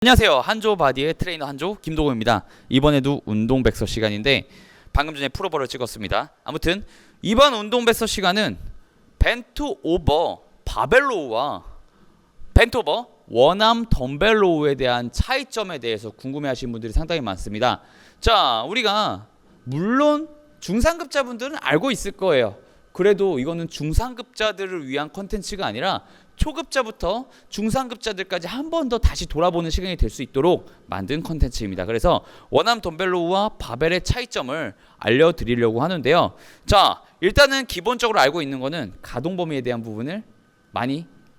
안녕하세요. 한조 바디의 트레이너 한조 김도호입니다. 이번에도 운동 백서 시간인데 방금 전에 프로버를 찍었습니다. 아무튼 이번 운동 백서 시간은 벤트 오버 바벨로우와 벤트 오버 원암 덤벨로우에 대한 차이점에 대해서 궁금해하시는 분들이 상당히 많습니다. 자, 우리가 물론 중상급자분들은 알고 있을 거예요. 그래도 이거는 중상급자들을 위한 컨텐츠가 아니라 초급자부터 중상급자들까지 한 번 더 다시 돌아보는 시간이 될 수 있도록 만든 컨텐츠입니다. 그래서 원암 덤벨로우와 바벨의 차이점을 알려드리려고 하는데요. 자, 일단은 기본적으로 알고 있는 거는 가동 범위에 대한 부분을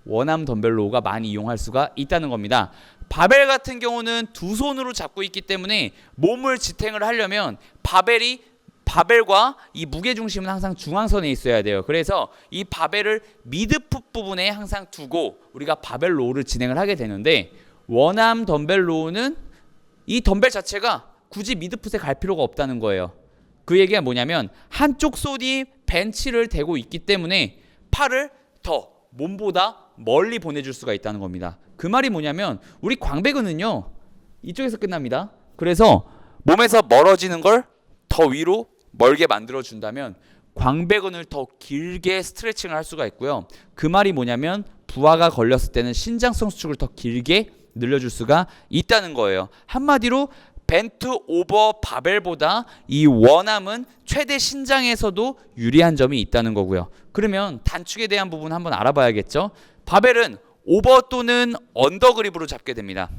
원암 덤벨로우가 많이 이용할 수가 있다는 겁니다. 바벨 같은 경우는 두 손으로 잡고 있기 때문에 몸을 지탱을 하려면 바벨과 이 무게중심은 항상 중앙선에 있어야 돼요. 그래서 이 바벨을 미드풋 부분에 항상 두고 우리가 바벨 로우를 진행을 하게 되는데, 원암 덤벨 로우는 이 덤벨 자체가 굳이 미드풋에 갈 필요가 없다는 거예요. 그 얘기가 뭐냐면 한쪽 손이 벤치를 대고 있기 때문에 팔을 더 몸보다 멀리 보내줄 수가 있다는 겁니다. 그 말이 뭐냐면 우리 광배근은요 이쪽에서 끝납니다. 그래서 몸에서 멀어지는 걸 더 위로 멀게 만들어준다면 광배근을 더 길게 스트레칭을 할 수가 있고요. 그 말이 뭐냐면 부하가 걸렸을 때는 신장성 수축을 더 길게 늘려줄 수가 있다는 거예요. 한마디로 벤트 오버 바벨보다 이 원암은 최대 신장에서도 유리한 점이 있다는 거고요. 그러면 단축에 대한 부분 한번 알아봐야겠죠. 바벨은 오버 또는 언더 그립으로 잡게 됩니다.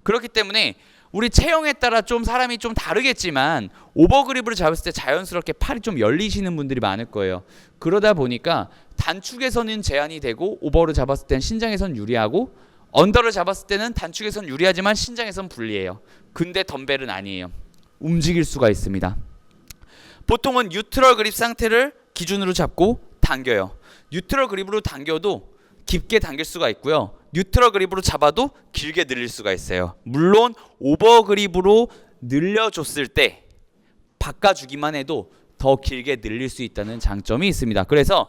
그렇기 때문에 우리 체형에 따라 좀 사람이 좀 다르겠지만 오버그립으로 잡았을 때 자연스럽게 팔이 좀 열리시는 분들이 많을 거예요. 그러다 보니까 단축에서는 제한이 되고 오버를 잡았을 때는 신장에선 유리하고, 언더를 잡았을 때는 단축에선 유리하지만 신장에선 불리해요. 근데 덤벨은 아니에요. 움직일 수가 있습니다. 보통은 뉴트럴 그립 상태를 기준으로 잡고 당겨요. 뉴트럴 그립으로 당겨도 깊게 당길 수가 있고요. 뉴트럴 그립으로 잡아도 길게 늘릴 수가 있어요. 물론 오버 그립으로 늘려줬을 때 바꿔주기만 해도 더 길게 늘릴 수 있다는 장점이 있습니다. 그래서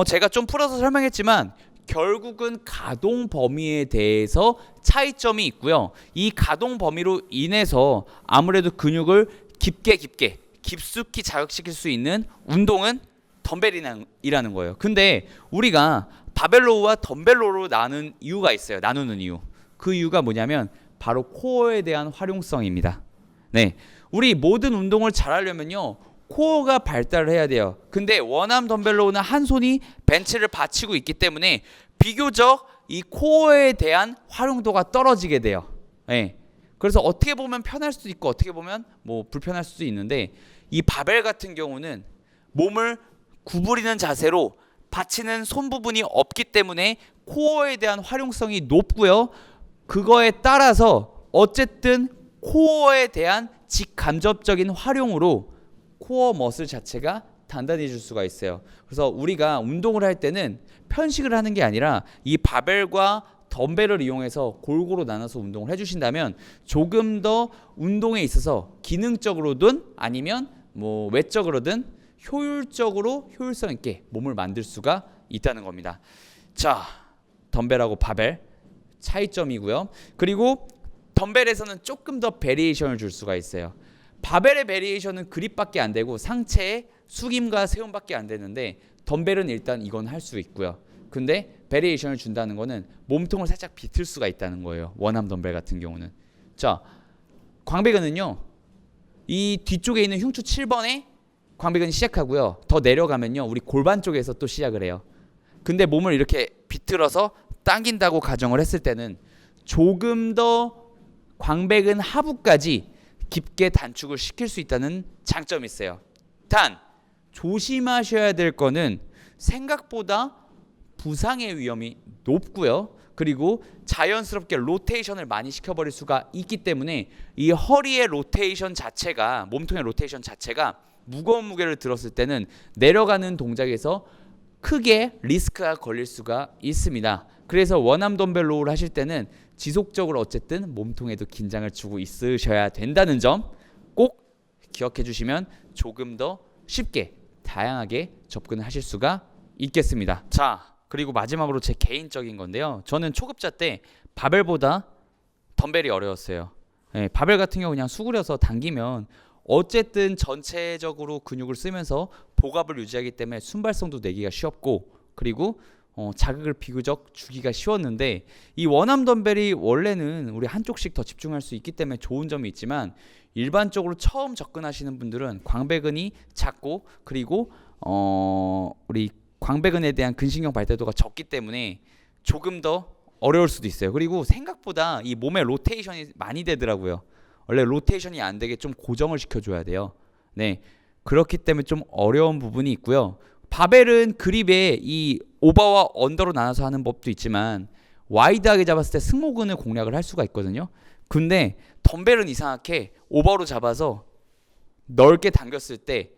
제가 좀 풀어서 설명했지만 결국은 가동 범위에 대해서 차이점이 있고요. 이 가동 범위로 인해서 아무래도 근육을 깊숙이 자극시킬 수 있는 운동은 덤벨이라는 거예요. 근데 우리가 바벨로우와 덤벨로우로 나누는 이유가 있어요. 그 이유가 뭐냐면 바로 코어에 대한 활용성입니다. 네, 우리 모든 운동을 잘하려면요 코어가 발달을 해야 돼요. 근데 원암 덤벨로우는 한 손이 벤치를 받치고 있기 때문에 비교적 이 코어에 대한 활용도가 떨어지게 돼요. 네, 그래서 어떻게 보면 편할 수도 있고 어떻게 보면 불편할 수도 있는데, 이 바벨 같은 경우는 몸을 구부리는 자세로 받치는 손 부분이 없기 때문에 코어에 대한 활용성이 높고요. 그거에 따라서 어쨌든 코어에 대한 직간접적인 활용으로 코어 머슬 자체가 단단해질 수가 있어요. 그래서 우리가 운동을 할 때는 편식을 하는 게 아니라 이 바벨과 덤벨을 이용해서 골고루 나눠서 운동을 해주신다면 조금 더 운동에 있어서 기능적으로든 아니면 외적으로든 효율성 있게 몸을 만들 수가 있다는 겁니다. 자, 덤벨하고 바벨 차이점이고요. 그리고 덤벨에서는 조금 더 베리에이션을 줄 수가 있어요. 바벨의 베리에이션은 그립밖에 안 되고 상체의 숙임과 세움밖에 안 되는데, 덤벨은 일단 이건 할 수 있고요. 근데 베리에이션을 준다는 거는 몸통을 살짝 비틀 수가 있다는 거예요. 원암 덤벨 같은 경우는. 자, 광배근은요 이 뒤쪽에 있는 흉추 7번에 광배근이 시작하고요. 더 내려가면요 우리 골반 쪽에서 또 시작을 해요. 근데 몸을 이렇게 비틀어서 당긴다고 가정을 했을 때는 조금 더 광배근 하부까지 깊게 단축을 시킬 수 있다는 장점이 있어요. 단 조심하셔야 될 거는 생각보다 부상의 위험이 높고요. 그리고 자연스럽게 로테이션을 많이 시켜버릴 수가 있기 때문에 이 허리의 로테이션 자체가, 몸통의 로테이션 자체가 무거운 무게를 들었을 때는 내려가는 동작에서 크게 리스크가 걸릴 수가 있습니다. 그래서 원암 덤벨 로우를 하실 때는 지속적으로 어쨌든 몸통에도 긴장을 주고 있으셔야 된다는 점 꼭 기억해 주시면 조금 더 쉽게 다양하게 접근을 하실 수가 있겠습니다. 자, 그리고 마지막으로 제 개인적인 건데요. 저는 초급자 때 바벨보다 덤벨이 어려웠어요. 예, 바벨 같은 경우 그냥 수그려서 당기면 어쨌든 전체적으로 근육을 쓰면서 복압을 유지하기 때문에 순발성도 내기가 쉬웠고, 그리고 자극을 비교적 주기가 쉬웠는데, 이 원암 덤벨이 원래는 우리 한쪽씩 더 집중할 수 있기 때문에 좋은 점이 있지만, 일반적으로 처음 접근하시는 분들은 광배근이 작고, 그리고 우리 광배근에 대한 근신경 발달도가 적기 때문에 조금 더 어려울 수도 있어요. 그리고 생각보다 이 몸에 로테이션이 많이 되더라고요. 원래 로테이션이 안 되게 좀 고정을 시켜줘야 돼요. 네, 그렇기 때문에 좀 어려운 부분이 있고요. 바벨은 그립에 이 오버와 언더로 나눠서 하는 법도 있지만, 와이드하게 잡았을 때 승모근을 공략을 할 수가 있거든요. 근데 덤벨은 이상하게 오버로 잡아서 넓게 당겼을 때,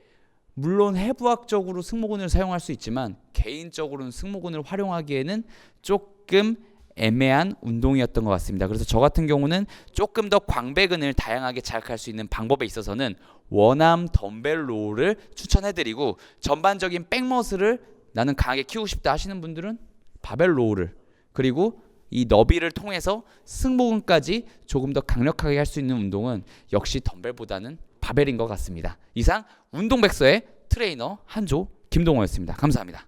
물론 해부학적으로 승모근을 사용할 수 있지만 개인적으로는 승모근을 활용하기에는 조금 애매한 운동이었던 것 같습니다. 그래서 저 같은 경우는 조금 더 광배근을 다양하게 자극할 수 있는 방법에 있어서는 원암 덤벨 로우를 추천해드리고, 전반적인 백머슬을 나는 강하게 키우고 싶다 하시는 분들은 바벨 로우를, 그리고 이 너비를 통해서 승모근까지 조금 더 강력하게 할 수 있는 운동은 역시 덤벨보다는 바벨인 것 같습니다. 이상 운동백서의 트레이너 한조 김동호였습니다. 감사합니다.